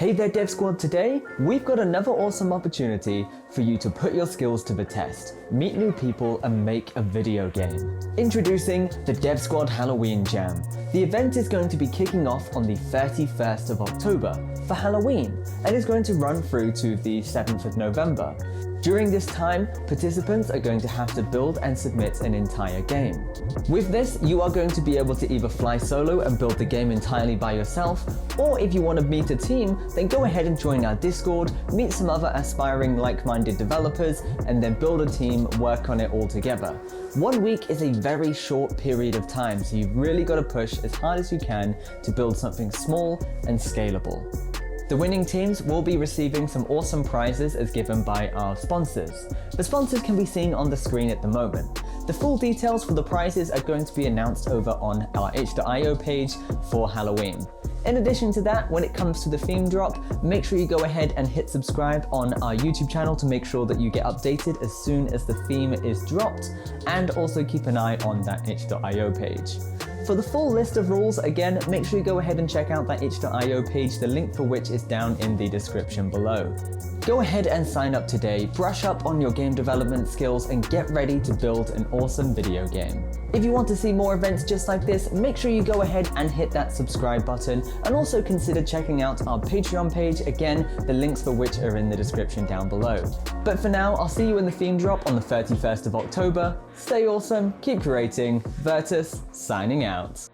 Hey there Dev Squad, today we've got another awesome opportunity for you to put your skills to the test, meet new people and make a video game. Introducing the Dev Squad Halloween Jam. The event is going to be kicking off on the 31st of October for Halloween and is going to run through to the 7th of November. During this time, participants are going to have to build and submit an entire game. With this, you are going to be able to either fly solo and build the game entirely by yourself, or if you want to meet a team, then go ahead and join our Discord, meet some other aspiring like-minded developers, and then build a team, work on it all together. 1 week is a very short period of time, so you've really got to push as hard as you can to build something small and scalable. The winning teams will be receiving some awesome prizes as given by our sponsors. The sponsors can be seen on the screen at the moment. The full details for the prizes are going to be announced over on our itch.io page for Halloween. In addition to that, when it comes to the theme drop, make sure you go ahead and hit subscribe on our YouTube channel to make sure that you get updated as soon as the theme is dropped, and also keep an eye on that itch.io page. For the full list of rules, again, make sure you go ahead and check out that itch.io page, the link for which is down in the description below. Go ahead and sign up today, brush up on your game development skills, and get ready to build an awesome video game. If you want to see more events just like this, make sure you go ahead and hit that subscribe button, and also consider checking out our Patreon page, again, the links for which are in the description down below. But for now, I'll see you in the theme drop on the 31st of October. Stay awesome, keep creating. Virtus, signing out.